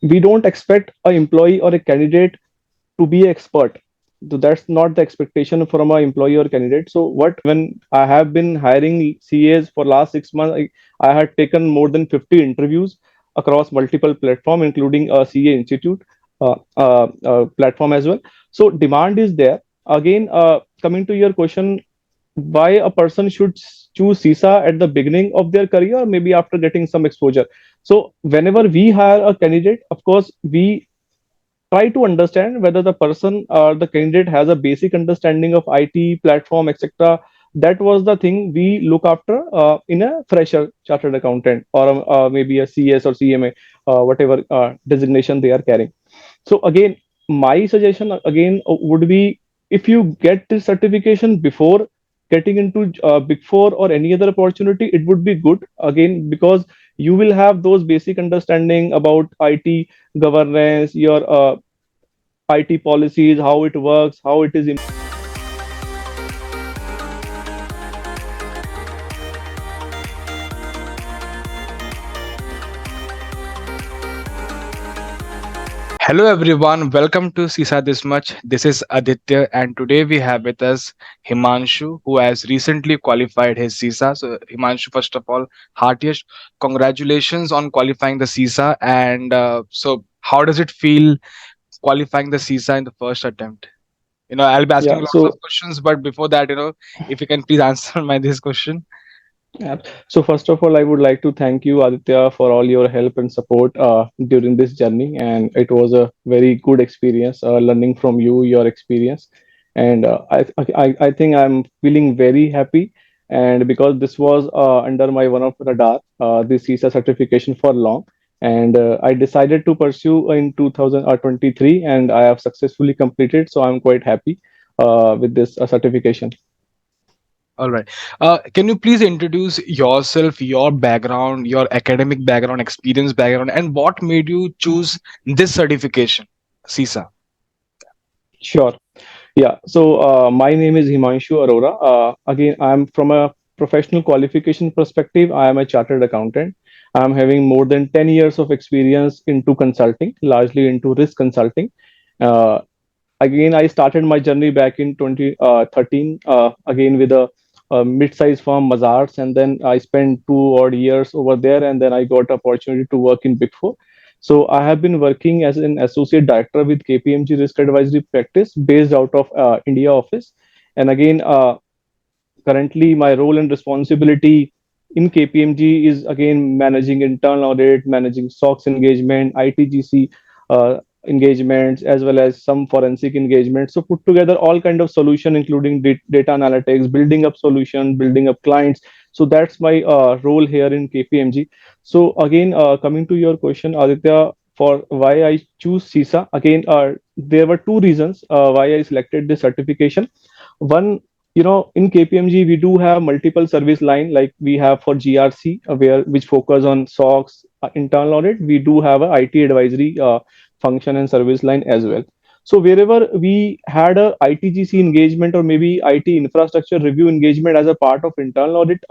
we don't expect a employee or a candidate to be an expert. So that's not the expectation from a employee or candidate. So what when I have been hiring CAs for last 6 months, I had taken more than 50 interviews across multiple platform, including a CA Institute platform as well. So demand is there. Again, coming to your question, why a person should choose CISA at the beginning of their career, or maybe after getting some exposure. So whenever we hire a candidate, of course, we try to understand whether the person or the candidate has a basic understanding of IT platform, etc. That was the thing we look after in a fresher chartered accountant, or maybe a CS or CMA, whatever designation they are carrying. So again, my suggestion again would be, if you get this certification before getting into Big Four or any other opportunity, it would be good again, because you will have those basic understanding about IT governance, your IT policies, how it works, how it is. Hello everyone, welcome to CISA This Much. This is Aditya, and today we have with us Himanshu, who has recently qualified his CISA. So, Himanshu, first of all, heartiest congratulations on qualifying the CISA. And how does it feel qualifying the CISA in the first attempt? I'll be asking Yeah. lots of So questions, but before that, if you can please answer my this question. yeah. So first of all, I would like to thank you, Aditya, for all your help and support during this journey. And it was a very good experience learning from you, your experience. And I think I'm feeling very happy. And because this was under my one of radar, this CISA certification for long. And I decided to pursue in 2023, and I have successfully completed. So I'm quite happy with this certification. All right. Can you please introduce yourself, your background, your academic background, experience background, and what made you choose this certification, CISA? Sure. Yeah, so my name is Himanshu Arora. Again, I'm from a professional qualification perspective. I am a chartered accountant. I'm having more than 10 years of experience into consulting, largely into risk consulting. Uh, Again, I started my journey back in 2013, again with a mid-sized firm, Mazars, and then I spent 2 odd years over there, and then I got opportunity to work in Big Four. So I have been working as an associate director with KPMG Risk Advisory Practice, based out of India office. And again, currently my role and responsibility in KPMG is again managing internal audit, managing SOX engagement, ITGC engagements, as well as some forensic engagements. So put together all kind of solution, including data analytics, building up solution, building up clients. So that's my role here in KPMG. So again, coming to your question, Aditya, for why I choose CISA, again, there were two reasons why I selected this certification. One, in KPMG we do have multiple service line, like we have for GRC, where which focus on SOX, internal audit. We do have a IT advisory function and service line as well. So wherever we had a ITGC engagement, or maybe IT infrastructure review engagement as a part of internal audit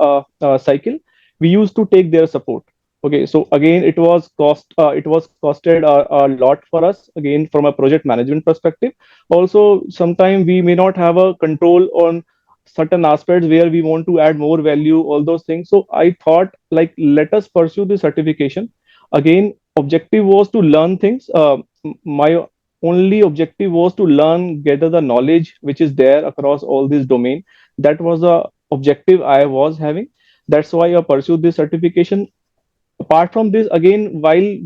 cycle, we used to take their support. Okay, so again, it was costed a lot for us, again, from a project management perspective. Also, sometimes we may not have a control on certain aspects where we want to add more value, all those things. So I thought, like, let us pursue the certification. Again, objective was to learn things. My only objective was to learn, gather the knowledge which is there across all these domain. That was the objective I was having. That's why I pursued this certification. Apart from this, again, while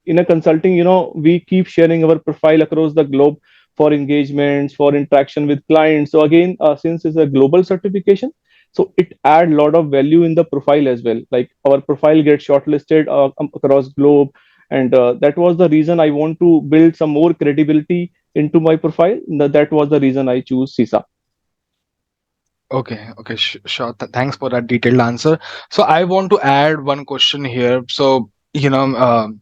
in a consulting, we keep sharing our profile across the globe for engagements, for interaction with clients. So again, since it's a global certification, so it add a lot of value in the profile as well, like our profile gets shortlisted across globe. And that was the reason I want to build some more credibility into my profile. That was the reason I choose CISA. Okay, sure. Thanks for that detailed answer. So I want to add one question here. So you know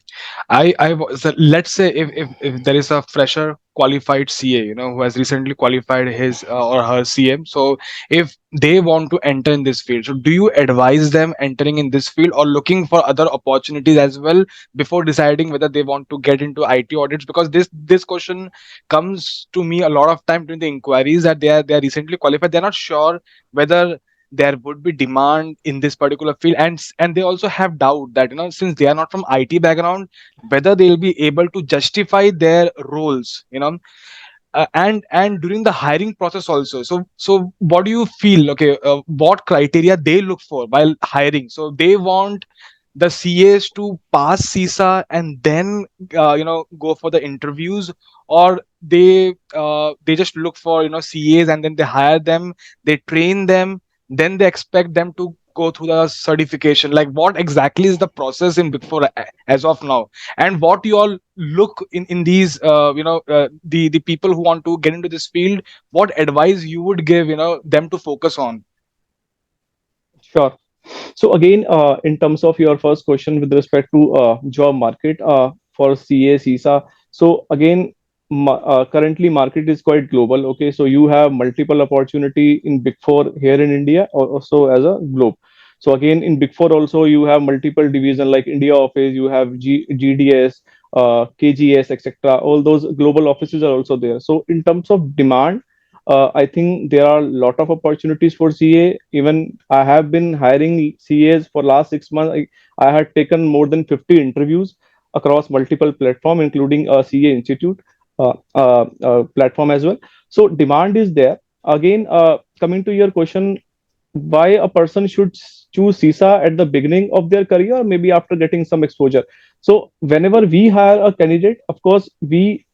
so let's say if there is a fresher qualified CA, who has recently qualified his or her CM. So if they want to enter in this field, so do you advise them entering in this field or looking for other opportunities as well before deciding whether they want to get into IT audits? Because this question comes to me a lot of time during the inquiries, that they are recently qualified, they're not sure whether there would be demand in this particular field, and they also have doubt that, since they are not from IT background, whether they'll be able to justify their roles, and during the hiring process also. So what do you feel, okay, what criteria they look for while hiring? So they want the CAs to pass CISA and then go for the interviews, or they just look for CAs and then they hire them, they train them, then they expect them to go through the certification. Like, what exactly is the process in Big Four as of now? And what you all look in these the people who want to get into this field, what advice you would give them to focus on? Sure. So again, in terms of your first question with respect to job market for CA, CISA. So again, currently market is quite global. Okay, so you have multiple opportunity in Big Four here in India, or also as a globe. So again, in Big Four also you have multiple division like India office, you have GDS, KGS, etc. All those global offices are also there. So in terms of demand, I think there are a lot of opportunities for CA. Even I have been hiring CAs for last 6 months. I had taken more than 50 interviews across multiple platform, including a CA Institute platform as well. So demand is there. Again, coming to your question, why a person should choose CISA at the beginning of their career, or maybe after getting some exposure. So whenever we hire a candidate, of course, we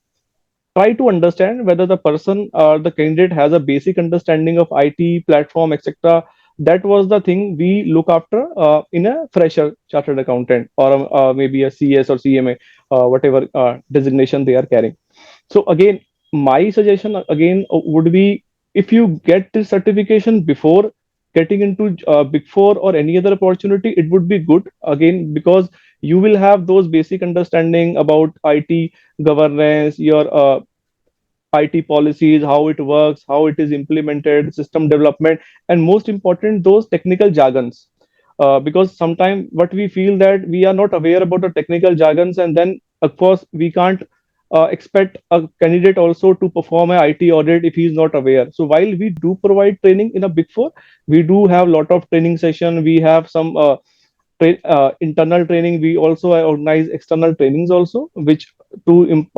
try to understand whether the person or the candidate has a basic understanding of IT platform, etc. That was the thing we look after in a fresher chartered accountant, or maybe a CS or CMA, whatever designation they are carrying. So again, my suggestion again would be, if you get this certification before getting into Big Four or any other opportunity, it would be good again, because you will have those basic understanding about IT governance, your IT policies, how it works, how it is implemented, system development, and most important, those technical jargons. Because sometimes what we feel that we are not aware about the technical jargons, and then of course we can't expect a candidate also to perform an IT audit if he is not aware. So while we do provide training in a Big Four, we do have a lot of training session. We have some internal training. We also organize external trainings also, which to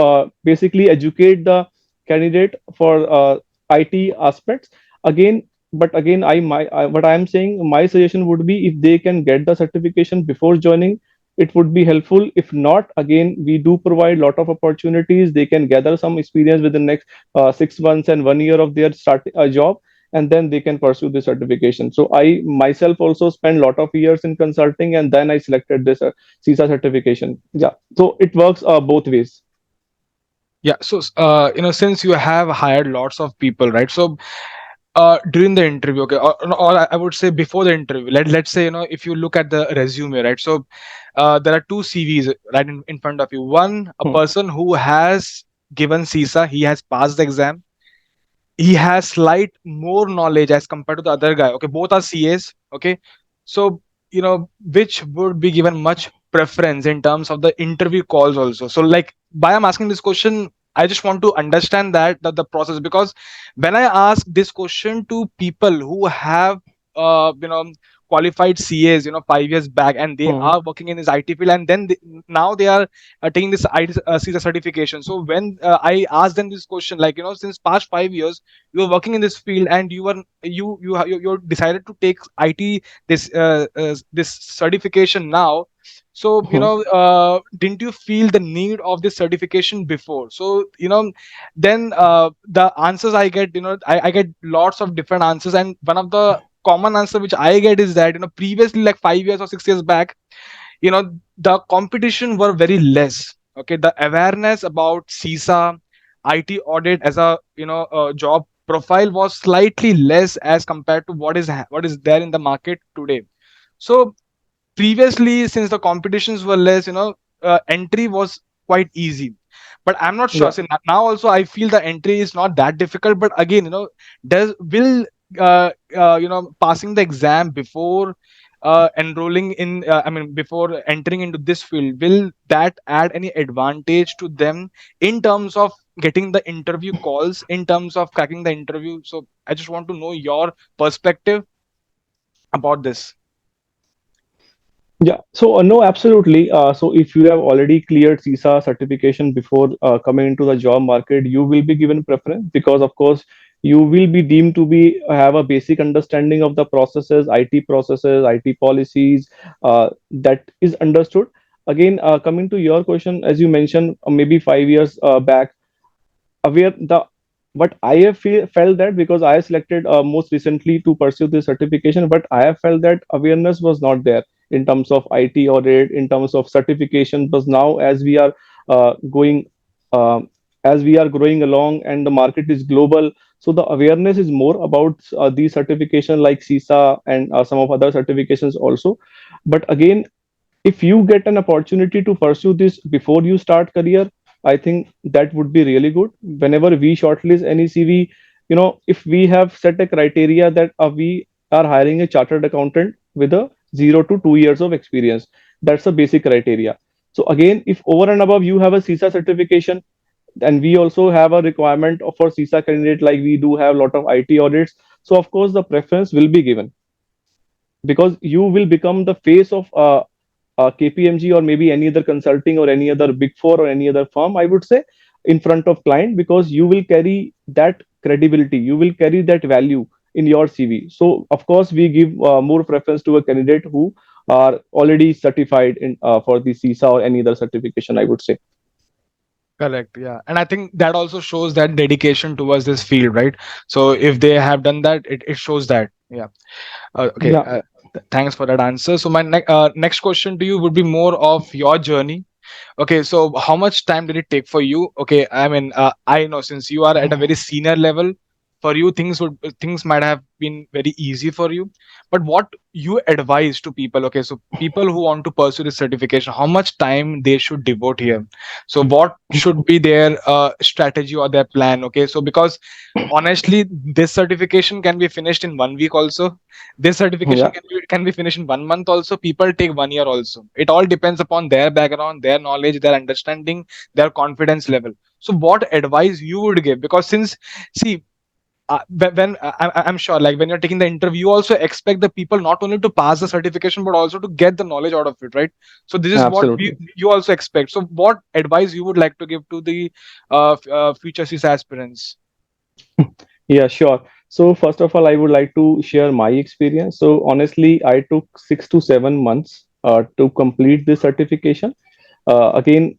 basically educate the candidate for IT aspects. Again, but again, what I am saying, my suggestion would be, if they can get the certification before joining, it would be helpful. If not, again, we do provide lot of opportunities. They can gather some experience within next 6 months and 1 year of their start job, and then they can pursue the certification. So I myself also spent a lot of years in consulting, and then I selected this CISA certification. Yeah, so it works both ways. Yeah. So since you have hired lots of people, right? So during the interview, okay, or I would say before the interview, let's say, if you look at the resume, right? So there are two CVs right in front of you. One, a Hmm. person who has given CISA, he has passed the exam, he has slight more knowledge as compared to the other guy. Okay, both are CAs. Okay, so which would be given much preference in terms of the interview calls also. So, like, why I'm asking this question, I just want to understand that the process, because when I ask this question to people who have qualified CAs 5 years back, and they Hmm. are working in this IT field, and then now they are taking this CISA certification. So when I ask them this question, like, since past 5 years you are working in this field, and you decided to take IT, this certification now. So Hmm. didn't you feel the need of this certification before? So then the answers I get, I get lots of different answers, and one of the common answer which I get is that, previously, like 5 years or 6 years back, the competition were very less. Okay, the awareness about CISA, IT audit as a job profile was slightly less as compared to what is there in the market today. So previously, since the competitions were less, entry was quite easy. But I'm not sure. Yeah. So now also I feel the entry is not that difficult. But again, does will passing the exam before enrolling in, I mean, before entering into this field, will that add any advantage to them in terms of getting the interview calls, in terms of cracking the interview? So I just want to know your perspective about this. Yeah. So no, absolutely. So if you have already cleared CISA certification before coming into the job market, you will be given preference because, of course, you will be deemed to be have a basic understanding of the processes, IT policies, that is understood. Again, coming to your question, as you mentioned, maybe 5 years back, aware the but I have felt that because I selected most recently to pursue this certification, but I have felt that awareness was not there in terms of IT audit, in terms of certification. Because now, going, um as we are growing along, and the market is global, so the awareness is more about these certification like CISA and some of other certifications also. But again, if you get an opportunity to pursue this before you start career, I think that would be really good. Whenever we shortlist any CV, if we have set a criteria that we are hiring a chartered accountant with a 0 to 2 years of experience, that's a basic criteria. So again, if over and above you have a CISA certification, and we also have a requirement for CISA candidate, like we do have a lot of IT audits, so of course the preference will be given, because you will become the face of KPMG or maybe any other consulting or any other big four or any other firm, I would say, in front of client, because you will carry that credibility, you will carry that value in your CV. So of course, we give more preference to a candidate who are already certified in for the CISA or any other certification, I would say. Correct. Yeah. And I think that also shows that dedication towards this field, right? So if they have done that, it shows that. Yeah. Okay. Yeah. Thanks for that answer. So my next question to you would be more of your journey. Okay, so how much time did it take for you? Okay, I mean, I know since you are at a very senior level, for you things might have been very easy for you. But what you advise to people? Okay, so people who want to pursue this certification, how much time they should devote here? So what should be their strategy or their plan? Okay, so because honestly, this certification can be finished in 1 week also. This certification Yeah. can be finished in 1 month also. People take 1 year also. It all depends upon their background, their knowledge, their understanding, their confidence level. So what advice you would give? Because since, see, when I'm sure, like when you're taking the interview, you also expect the people not only to pass the certification but also to get the knowledge out of it, right? So this is what Absolutely. you also expect. So what advice you would like to give to the future CIS aspirants? Yeah, sure. So first of all, I would like to share my experience. So honestly, I took 6 to 7 months to complete this certification. Again,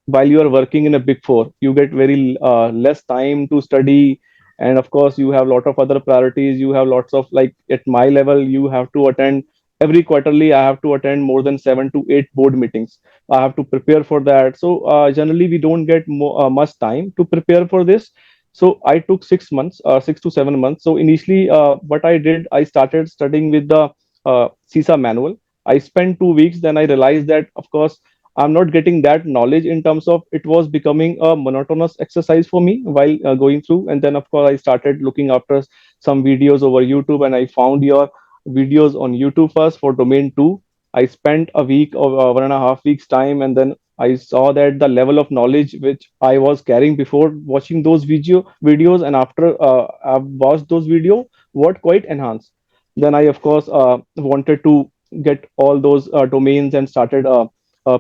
while you are working in a big four, you get very less time to study, and of course you have a lot of other priorities. You have lots of, like, at my level, you have to attend every quarterly. I have to attend more than 7 to 8 board meetings. I have to prepare for that. So generally we don't get much time to prepare for this. So I took 6 months, 6 to 7 months. So initially, what I did, I started studying with the CISA manual. I spent 2 weeks. Then I realized that, of course, I'm not getting that knowledge, in terms of it was becoming a monotonous exercise for me while going through. And then, of course, I started looking after some videos over YouTube, and I found your videos on YouTube first for domain two. I spent a week or 1.5 weeks time, and then I saw that the level of knowledge which I was carrying before watching those videos, and after I've watched those videos, what quite enhanced. Then I, of course, wanted to get all those domains and started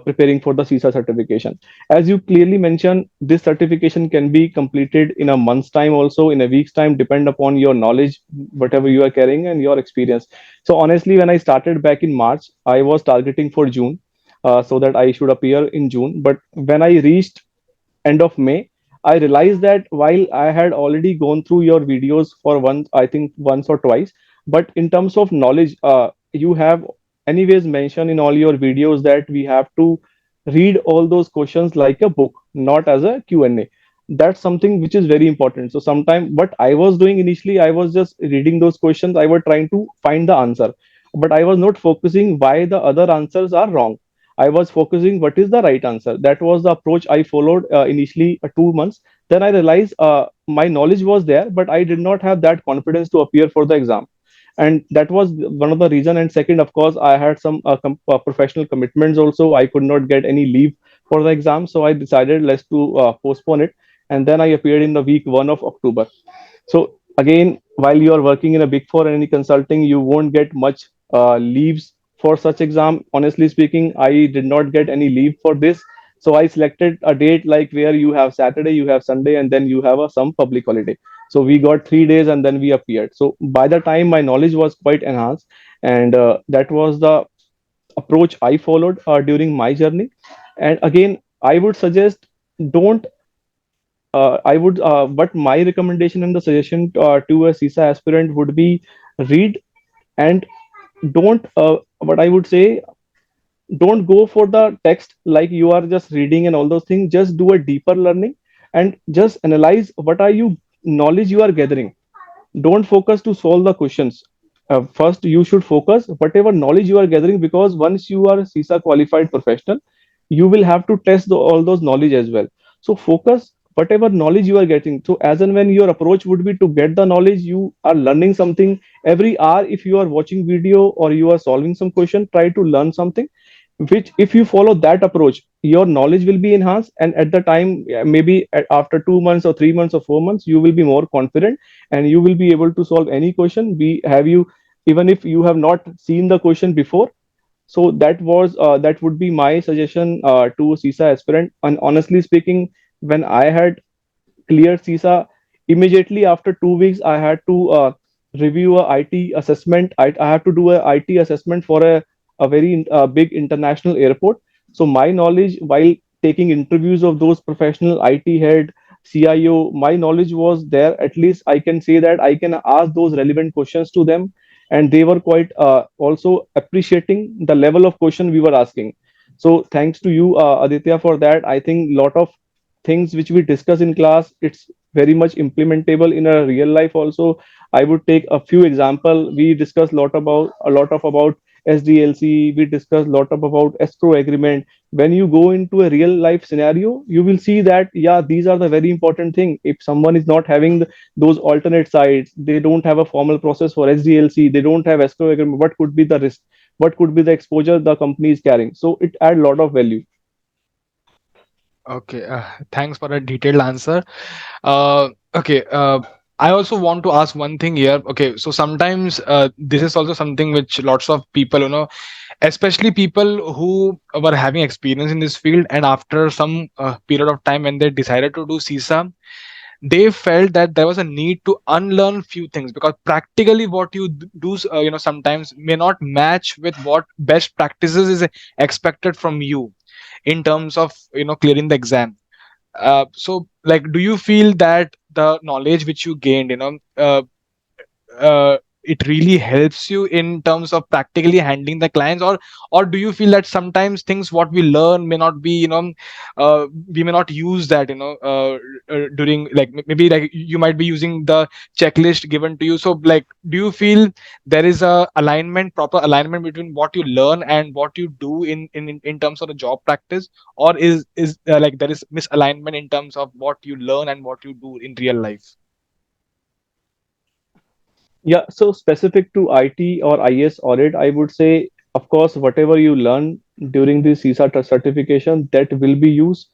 preparing for the CISA certification. As you clearly mentioned, this certification can be completed in a month's time, also in a week's time, depend upon your knowledge, whatever you are carrying, and your experience. So honestly, when I started back in March, I was targeting for June, so that I should appear in June. But when I reached end of May, I realized that while I had already gone through your videos for once, I think once or twice, but in terms of knowledge, you have anyways mentioned in all your videos that we have to read all those questions like a book, not as a Q&A. That's something which is very important. So sometime what I was doing initially, I was just reading those questions. I was trying to find the answer. but I was not focusing why the other answers are wrong. I was focusing what is the right answer. That was the approach I followed initially 2 months. Then I realized my knowledge was there, but I did not have that confidence to appear for the exam, and that was one of the reason. And second, of course, I had some professional commitments also. I could not get any leave for the exam, so I decided let's to postpone it. And then I appeared in the week 1 of October. So again, while you are working in a big four and any consulting, you won't get much leaves for such exam. Honestly speaking, I did not get any leave for this. So I selected a date like where you have Saturday, you have Sunday, and then you have some public holiday. So we got 3 days and then we appeared. So by the time my knowledge was quite enhanced, and that was the approach I followed during my journey. And again, I would suggest, don't I would, but my recommendation and the suggestion to a CISA aspirant would be read, and don't, what I would say, don't go for the text like you are just reading and all those things. Just do a deeper learning and just analyze what are you knowledge you are gathering. Don't focus to solve the questions. First, you should focus whatever knowledge you are gathering, because once you are a CISA qualified professional, you will have to test all those knowledge as well. So focus whatever knowledge you are getting. So as and when your approach would be to get the knowledge, you are learning something every hour. If you are watching video or you are solving some question, try to learn something, which if you follow that approach, your knowledge will be enhanced. And at the time, maybe after 2 months or 3 months or 4 months, you will be more confident and you will be able to solve any question we have you, even if you have not seen the question before. So that would be my suggestion to CISA aspirant. And honestly speaking, when I had cleared CISA, immediately after 2 weeks, I had to review a IT assessment. I have to do a IT assessment for a very big international airport. So my knowledge while taking interviews of those professional IT head, CIO, my knowledge was there. At least I can say that I can ask those relevant questions to them, and they were quite also appreciating the level of question we were asking. So thanks to you, Aditya, for that. I think lot of things which we discuss in class, it's very much implementable in a real life also. I would take a few example. We discussed a lot of about SDLC. We discussed a lot of about escrow agreement. When you go into a real life scenario, you will see that yeah, these are the very important thing. If someone is not having those alternate sites, they don't have a formal process for SDLC, they don't have escrow agreement, what could be the risk, what could be the exposure the company is carrying. So it add a lot of value. Okay, thanks for a detailed answer. Okay, I also want to ask one thing here. Okay, so sometimes this is also something which lots of people, especially people who were having experience in this field, and after some period of time when they decided to do CISA, they felt that there was a need to unlearn few things, because practically what you do, sometimes may not match with what best practices is expected from you in terms of clearing the exam. So like, do you feel that the knowledge which you gained, it really helps you in terms of practically handling the clients, or do you feel that sometimes things what we learn may not be, we may not use that, during, like, maybe like you might be using the checklist given to you. So like, do you feel there is a alignment, proper alignment between what you learn and what you do in terms of the job practice, or is like there is misalignment in terms of what you learn and what you do in real life? Yeah, so specific to IT or IS audit, I would say, of course, whatever you learn during the CISA certification, that will be used.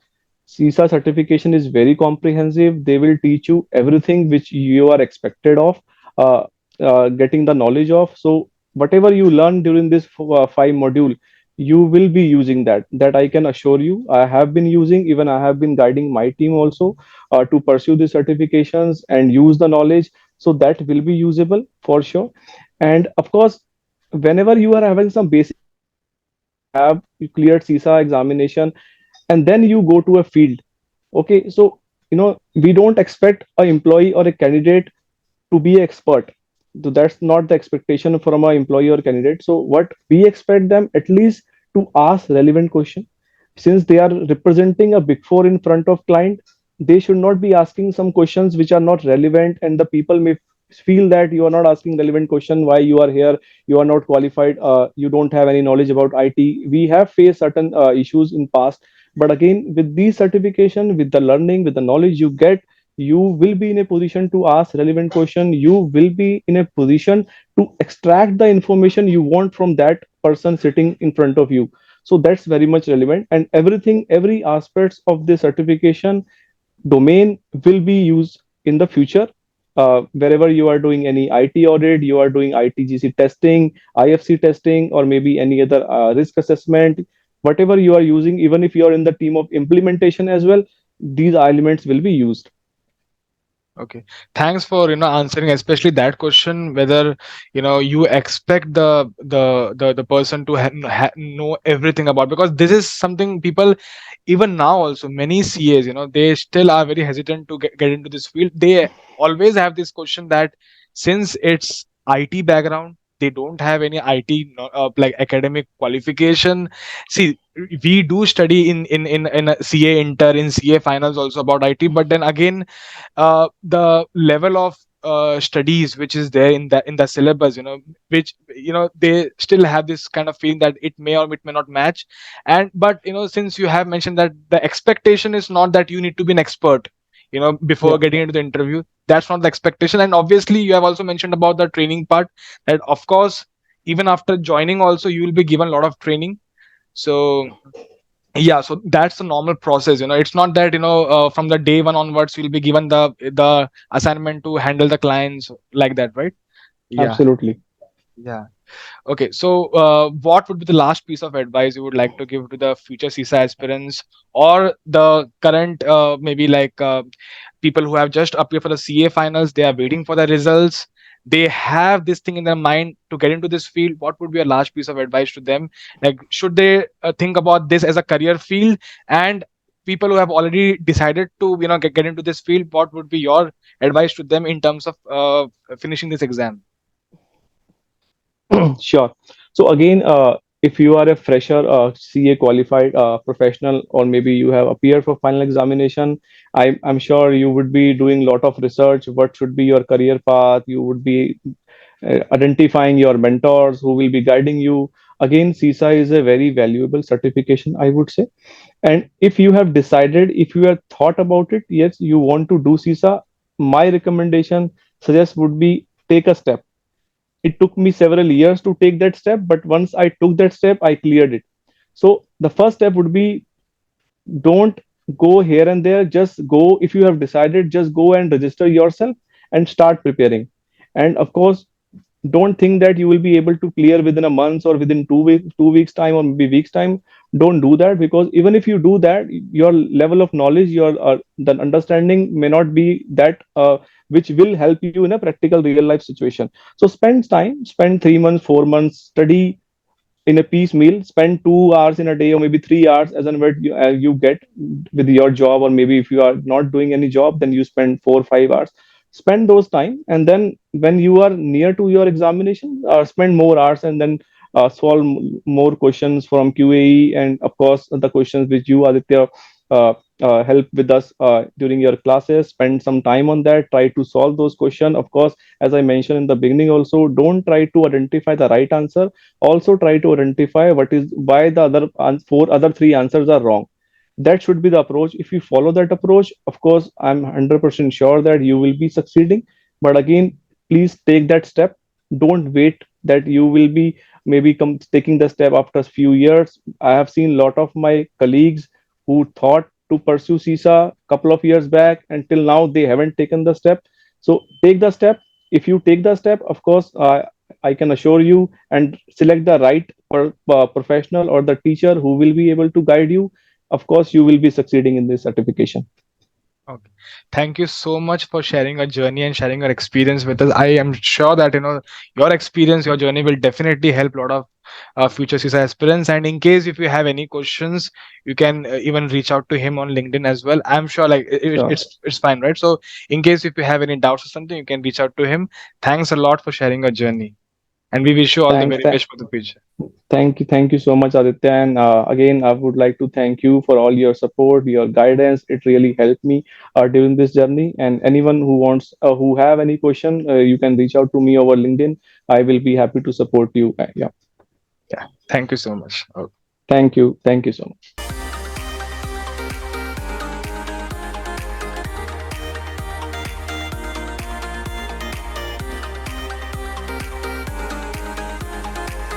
CISA certification is very comprehensive. They will teach you everything which you are expected of, uh, getting the knowledge of. So whatever you learn during this 5 module, you will be using that. That I can assure you. I have been using. Even I have been guiding my team also to pursue the certifications and use the knowledge. So that will be usable for sure. And of course, whenever you are having some basic knowledge, you cleared CISA examination, and then you go to a field. Okay, so we don't expect a employee or a candidate to be expert. So that's not the expectation from a employee or candidate. So what we expect them at least to ask relevant question. Since they are representing a big four in front of client, they should not be asking some questions which are not relevant, and the people may feel that you are not asking relevant question, why you are here, you are not qualified, you don't have any knowledge about IT. We have faced certain issues in past, but again, with these certification, with the learning, with the knowledge you get, you will be in a position to ask relevant question. You will be in a position to extract the information you want from that person sitting in front of you. So that's very much relevant, and everything, every aspects of the certification domain will be used in the future. Wherever you are doing any IT audit, you are doing ITGC testing, IFC testing, or maybe any other risk assessment, whatever you are using, even if you are in the team of implementation as well, these elements will be used. Okay. Thanks for answering, especially that question, whether you expect the person to know everything about, because this is something people, even now also many CAs, they still are very hesitant to get into this field. They always have this question that since it's IT background, they don't have any IT like academic qualification. See, we do study in a CA inter, in CA finals also about IT, but then again, the level of studies which is there in the syllabus, which they still have this kind of feeling that it may or it may not match. And but since you have mentioned that the expectation is not that you need to be an expert before Yeah, getting into the interview, that's not the expectation. And obviously you have also mentioned about the training part, that of course even after joining also you will be given a lot of training. So yeah, so that's the normal process. It's not that from the day one onwards you'll be given the assignment to handle the clients like that, right? Yeah. absolutely. Yeah. Okay, so what would be the last piece of advice you would like to give to the future CISA aspirants, or the current maybe like people who have just appeared for the CA finals, they are waiting for the results, they have this thing in their mind to get into this field? What would be a large piece of advice to them? Like, should they think about this as a career field? And people who have already decided to get into this field, what would be your advice to them in terms of finishing this exam? Sure. So again, if you are a fresher, CA qualified professional, or maybe you have appeared for final examination, I'm sure you would be doing a lot of research. What should be your career path? You would be identifying your mentors who will be guiding you. Again, CISA is a very valuable certification, I would say. And if you have decided, if you have thought about it, yes, you want to do CISA, my recommendation suggest would be take a step. It took me several years to take that step, but once I took that step, I cleared it. So the first step would be, don't go here and there, just go. If you have decided, just go and register yourself and start preparing. And of course, don't think that you will be able to clear within a month or within 2 weeks time or maybe weeks time. Don't do that, because even if you do that, your level of knowledge, your the understanding may not be that which will help you in a practical real life situation. So spend time, spend 3 months, 4 months, study in a piecemeal. Spend 2 hours in a day or maybe 3 hours as and when you get with your job, or maybe if you are not doing any job, then you spend 4 or 5 hours. Spend those time, and then when you are near to your examination, spend more hours, and then solve more questions from QAE, and of course the questions which you, Aditya, help with us during your classes. Spend some time on that, try to solve those questions. Of course, as I mentioned in the beginning also, don't try to identify the right answer, also try to identify what is, why the other four other three answers are wrong. That should be the approach. If you follow that approach, of course, I'm 100% sure that you will be succeeding. But again, please take that step. Don't wait that you will be maybe taking the step after a few years. I have seen a lot of my colleagues who thought to pursue CISA a couple of years back, until now they haven't taken the step. So take the step. If you take the step, of course, I can assure you, and select the right professional or the teacher who will be able to guide you, of course you will be succeeding in this certification. Okay. Thank you so much for sharing your journey and sharing your experience with us. I am sure that your experience, your journey will definitely help a lot of future CISA aspirants. And in case if you have any questions, you can even reach out to him on LinkedIn as well. I'm sure like Sure. it's fine, right? So in case if you have any doubts or something, you can reach out to him. Thanks a lot for sharing your journey. And we wish you all the Thanks. very best for the future. Thank you so much, Aditya. And again, I would like to thank you for all your support, your guidance. It really helped me during this journey. And anyone who wants, who have any question, you can reach out to me over LinkedIn. I will be happy to support you. Yeah. Yeah. Thank you so much. Thank you. Thank you so much.